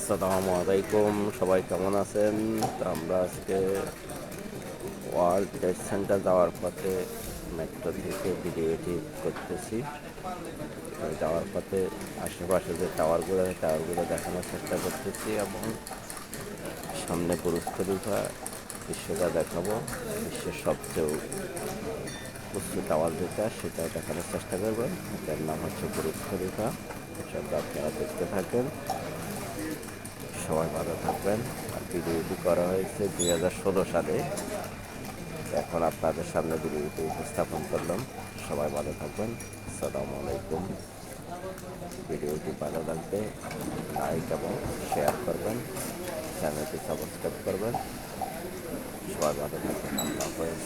আসসালামু আলাইকুম, সবাই কেমন আছেন? তো আমরা আজকে ওয়ার্ল্ড ট্রেড সেন্টার যাওয়ার পথে মেট্রো থেকে ভিডিও এডিট করতেছি। যাওয়ার পথে আশেপাশে যে টাওয়ারগুলো দেখানোর চেষ্টা করতেছি এবং সামনে বুরুজ খলিফা দৃশ্যটা দেখাবো। বিশ্বের সবচেয়ে উঁচু টাওয়ার যেটা সেটা দেখানোর চেষ্টা করবেন। এটার নাম হচ্ছে বুরুজ খলিফা। সেটা আপনারা দেখতে থাকেন, সবাই ভালো থাকবেন। আর ভিডিওটি করা হয়েছে 2016 সালে। এখন আপনাদের সামনে ভিডিওটি উপস্থাপন করলাম। সবাই ভালো থাকবেন। আসসালামু আলাইকুম। ভিডিওটি ভালো লাগবে লাইক এবং শেয়ার করবেন, চ্যানেলটি সাবস্ক্রাইব করবেন। সবাই ভালো থাকবেন। আল্লাহ হাফেজ।